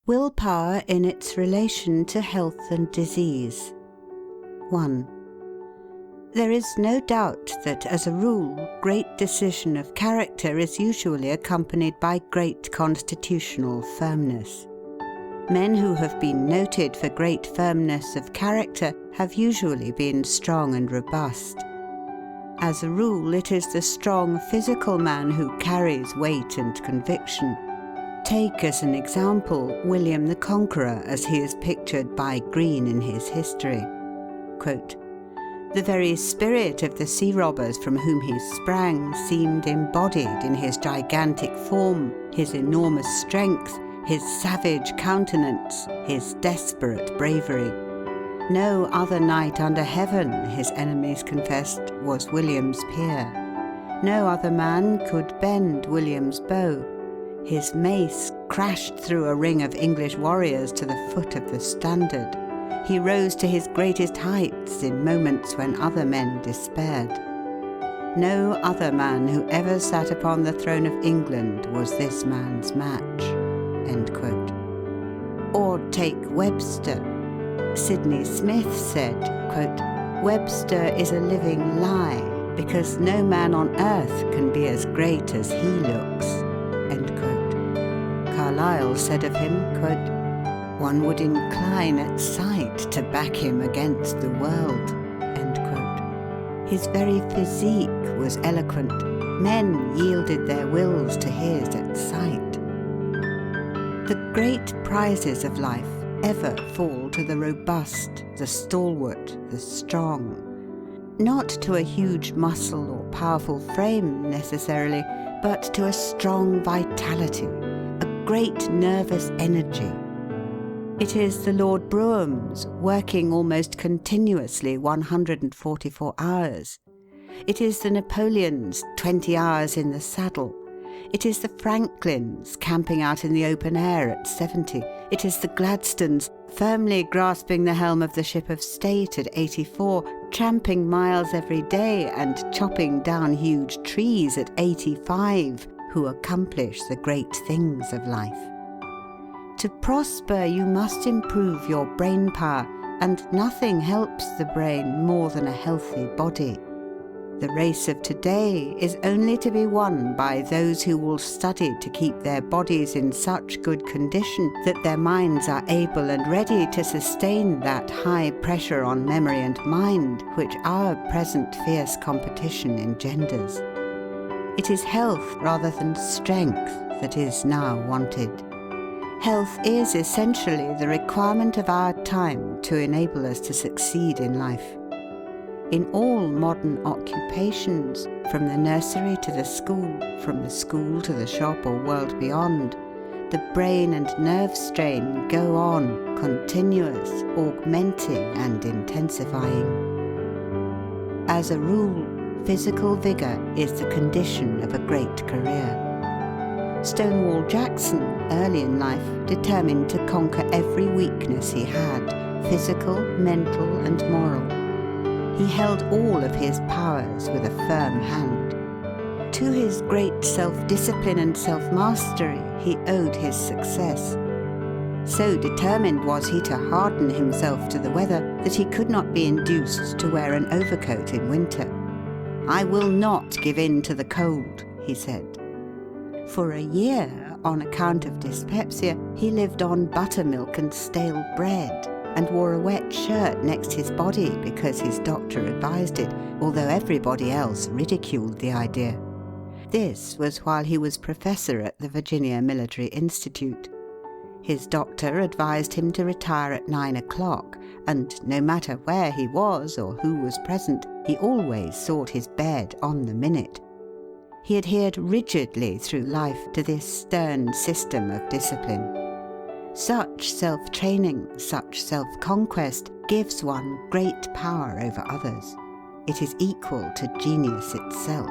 Willpower in its relation to health and disease. 1. There is no doubt that, as a rule, great decision of character is usually accompanied by great constitutional firmness. Men who have been noted for great firmness of character have usually been strong and robust. As a rule, it is the strong physical man who carries weight and conviction. Take as an example William the Conqueror as he is pictured by Green in his history. Quote, "The very spirit of the sea robbers from whom he sprang seemed embodied in his gigantic form, his enormous strength, his savage countenance, his desperate bravery. No other knight under heaven," his enemies confessed, "was William's peer. No other man could bend William's bow. His mace crashed through a ring of English warriors to the foot of the standard. He rose to his greatest heights in moments when other men despaired. No other man who ever sat upon the throne of England was this man's match." End quote. Or take Webster. Sidney Smith said, quote, "Webster is a living lie, because no man on earth can be as great as he looks." End quote. Carlyle said of him, quote, "One would incline at sight to back him against the world." End quote. His very physique was eloquent. Men yielded their wills to his at sight. The great prizes of life ever fall to the robust, the stalwart, the strong. Not to a huge muscle or powerful frame necessarily, but to a strong vitality, a great nervous energy. It is the Lord Brougham's working almost continuously 144 hours. It is the Napoleon's 20 hours in the saddle. It is the Franklin's camping out in the open air at 70. It is the Gladstones firmly grasping the helm of the ship of state at 84, tramping miles every day and chopping down huge trees at 85, who accomplish the great things of life. To prosper, you must improve your brain power, and nothing helps the brain more than a healthy body. The race of today is only to be won by those who will study to keep their bodies in such good condition that their minds are able and ready to sustain that high pressure on memory and mind which our present fierce competition engenders. It is health rather than strength that is now wanted. Health is essentially the requirement of our time to enable us to succeed in life. In all modern occupations, from the nursery to the school, from the school to the shop or world beyond, the brain and nerve strain go on, continuous, augmenting and intensifying. As a rule, physical vigour is the condition of a great career. Stonewall Jackson, early in life, determined to conquer every weakness he had, physical, mental and moral. He held all of his powers with a firm hand. To his great self-discipline and self-mastery he owed his success. So determined was he to harden himself to the weather that he could not be induced to wear an overcoat in winter. "I will not give in to the cold," he said. For a year, on account of dyspepsia, he lived on buttermilk and stale bread, and wore a wet shirt next his body because his doctor advised it, although everybody else ridiculed the idea. This was while he was professor at the Virginia Military Institute. His doctor advised him to retire at 9 o'clock, and no matter where he was or who was present, he always sought his bed on the minute. He adhered rigidly through life to this stern system of discipline. Such self-training, such self-conquest, gives one great power over others. It is equal to genius itself.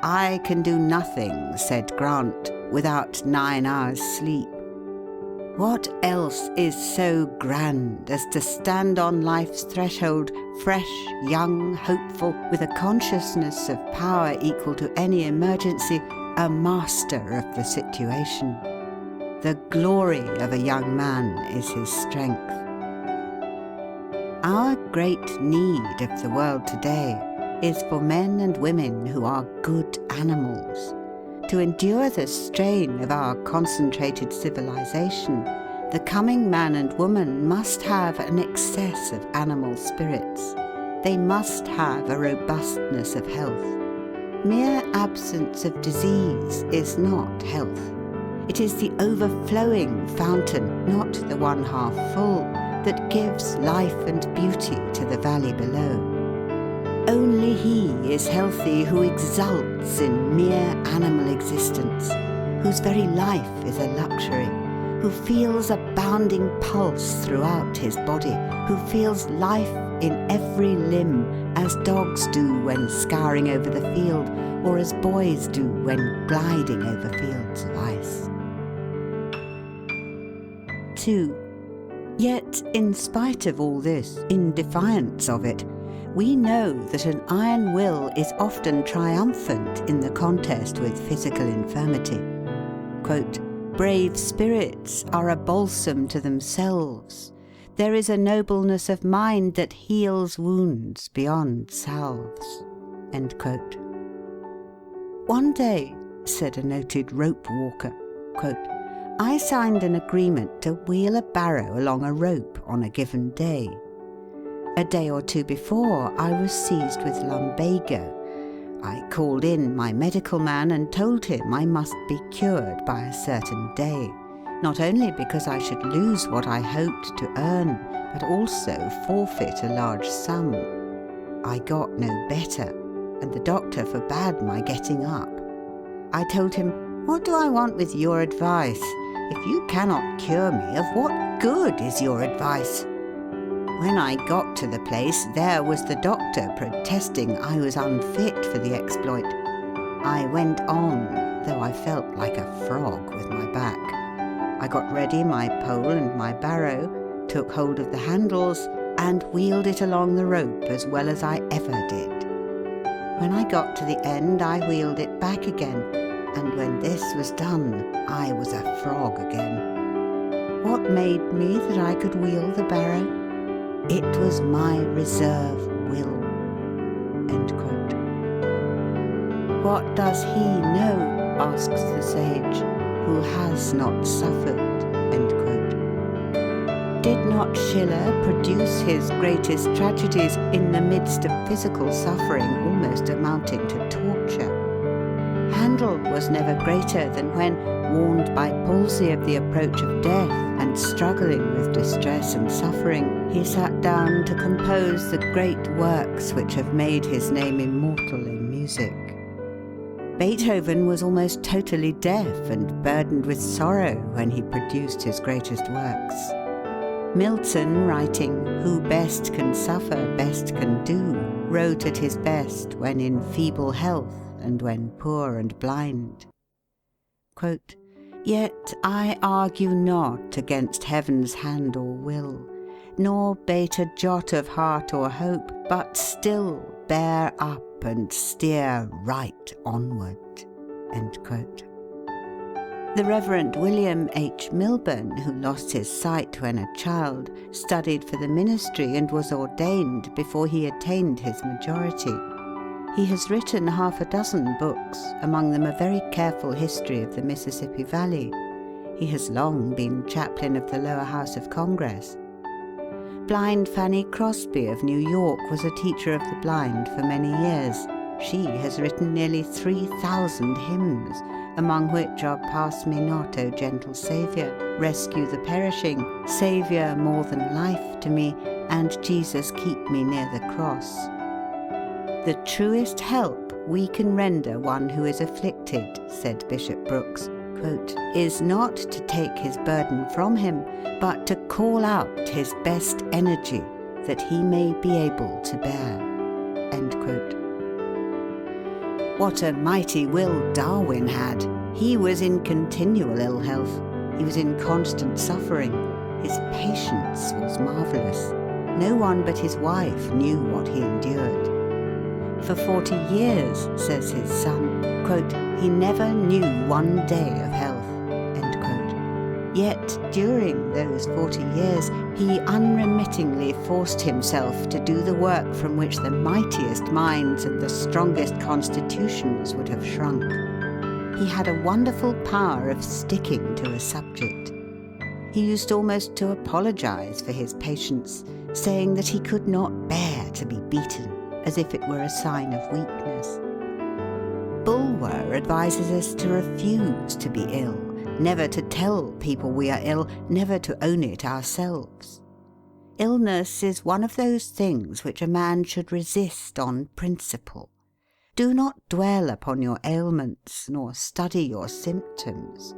"I can do nothing," said Grant, "without 9 hours' sleep." What else is so grand as to stand on life's threshold, fresh, young, hopeful, with a consciousness of power equal to any emergency, a master of the situation? The glory of a young man is his strength. Our great need of the world today is for men and women who are good animals. To endure the strain of our concentrated civilization, the coming man and woman must have an excess of animal spirits. They must have a robustness of health. Mere absence of disease is not health. It is the overflowing fountain, not the one half full, that gives life and beauty to the valley below. Only he is healthy who exults in mere animal existence, whose very life is a luxury, who feels a bounding pulse throughout his body, who feels life in every limb, as dogs do when scouring over the field, or as boys do when gliding over fields of ice. 2. Yet, in spite of all this, in defiance of it, we know that an iron will is often triumphant in the contest with physical infirmity. Quote, "Brave spirits are a balsam to themselves. There is a nobleness of mind that heals wounds beyond salves." End quote. "One day," said a noted rope walker, quote, "I signed an agreement to wheel a barrow along a rope on a given day. A day or two before, I was seized with lumbago. I called in my medical man and told him I must be cured by a certain day, not only because I should lose what I hoped to earn, but also forfeit a large sum. I got no better, and the doctor forbade my getting up. I told him, 'What do I want with your advice? If you cannot cure me, of what good is your advice?' When I got to the place, there was the doctor protesting I was unfit for the exploit. I went on, though I felt like a frog with my back. I got ready my pole and my barrow, took hold of the handles, and wheeled it along the rope as well as I ever did. When I got to the end, I wheeled it back again, and when this was done, I was a frog again. What made me that I could wheel the barrow? It was my reserve will." End quote. "What does he know," asks the sage, "who has not suffered?" End quote. Did not Schiller produce his greatest tragedies in the midst of physical suffering almost amounting to torture? Handel was never greater than when, warned by palsy of the approach of death and struggling with distress and suffering, he sat down to compose the great works which have made his name immortal in music. Beethoven was almost totally deaf and burdened with sorrow when he produced his greatest works. Milton, writing, "Who best can suffer, best can do," wrote at his best when in feeble health and when poor and blind. Quote, "Yet I argue not against heaven's hand or will, nor bate a jot of heart or hope, but still bear up and steer right onward." End quote. The Reverend William H. Milburn, who lost his sight when a child, studied for the ministry and was ordained before he attained his majority. He has written 6 books, among them a very careful history of the Mississippi Valley. He has long been chaplain of the Lower House of Congress. Blind Fanny Crosby of New York was a teacher of the blind for many years. She has written nearly 3,000 hymns, among which are "Pass Me Not, O Gentle Saviour," "Rescue the Perishing," "Saviour More Than Life to Me," and "Jesus Keep Me Near the Cross." "The truest help we can render one who is afflicted," said Bishop Brooks, quote, "is not to take his burden from him, but to call out his best energy, that he may be able to bear." End quote. What a mighty will Darwin had! He was in continual ill health. He was in constant suffering. His patience was marvellous. No one but his wife knew what he endured. For 40 years, says his son, quote, "he never knew one day of health." End quote. Yet during those 40 years, he unremittingly forced himself to do the work from which the mightiest minds and the strongest constitutions would have shrunk. He had a wonderful power of sticking to a subject. He used almost to apologize for his patients, saying that he could not bear to be beaten, as if it were a sign of weakness. Bulwer advises us to refuse to be ill, never to tell people we are ill, never to own it ourselves. Illness is one of those things which a man should resist on principle. Do not dwell upon your ailments, nor study your symptoms.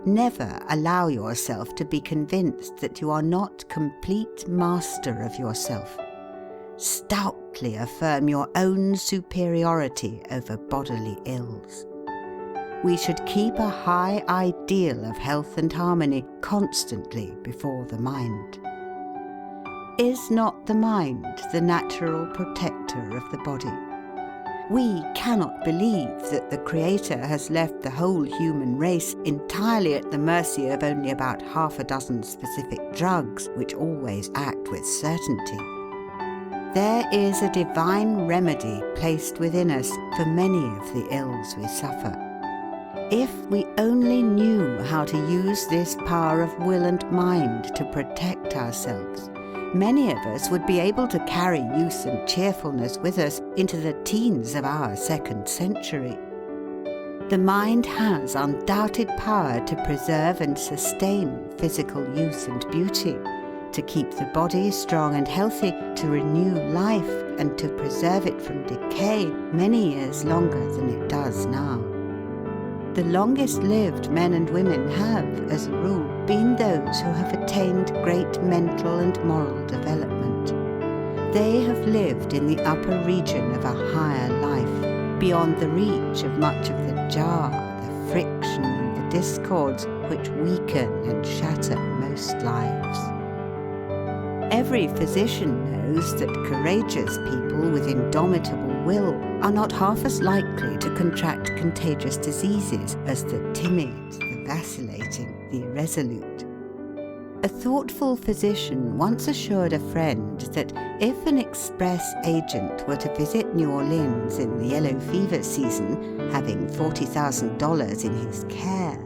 Never allow yourself to be convinced that you are not complete master of yourself. Stoutly affirm your own superiority over bodily ills. We should keep a high ideal of health and harmony constantly before the mind. Is not the mind the natural protector of the body? We cannot believe that the Creator has left the whole human race entirely at the mercy of only about half a dozen specific drugs which always act with certainty. There is a divine remedy placed within us for many of the ills we suffer. If we only knew how to use this power of will and mind to protect ourselves, many of us would be able to carry youth and cheerfulness with us into the teens of our 2nd century. The mind has undoubted power to preserve and sustain physical youth and beauty, to keep the body strong and healthy, to renew life, and to preserve it from decay many years longer than it does now. The longest-lived men and women have, as a rule, been those who have attained great mental and moral development. They have lived in the upper region of a higher life, beyond the reach of much of the jar, the friction, and the discords which weaken and shatter most lives. Every physician knows that courageous people with indomitable will are not half as likely to contract contagious diseases as the timid, the vacillating, the irresolute. A thoughtful physician once assured a friend that if an express agent were to visit New Orleans in the yellow fever season, having $40,000 in his care,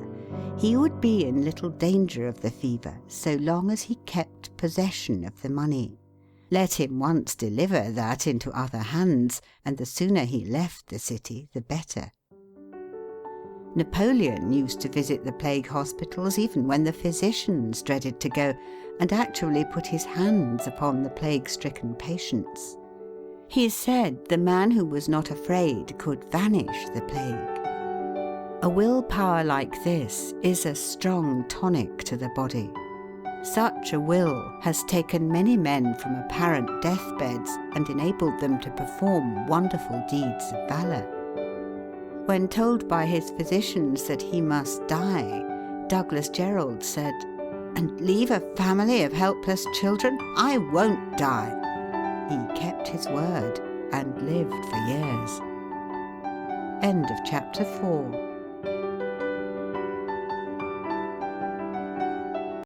he would be in little danger of the fever so long as he kept possession of the money. Let him once deliver that into other hands, and the sooner he left the city, the better. Napoleon used to visit the plague hospitals even when the physicians dreaded to go, and actually put his hands upon the plague-stricken patients. He said the man who was not afraid could vanish the plague. A willpower like this is a strong tonic to the body. Such a will has taken many men from apparent deathbeds and enabled them to perform wonderful deeds of valor. When told by his physicians that he must die, Douglas Jerrold said, "And leave a family of helpless children? I won't die." He kept his word and lived for years. End of chapter 4.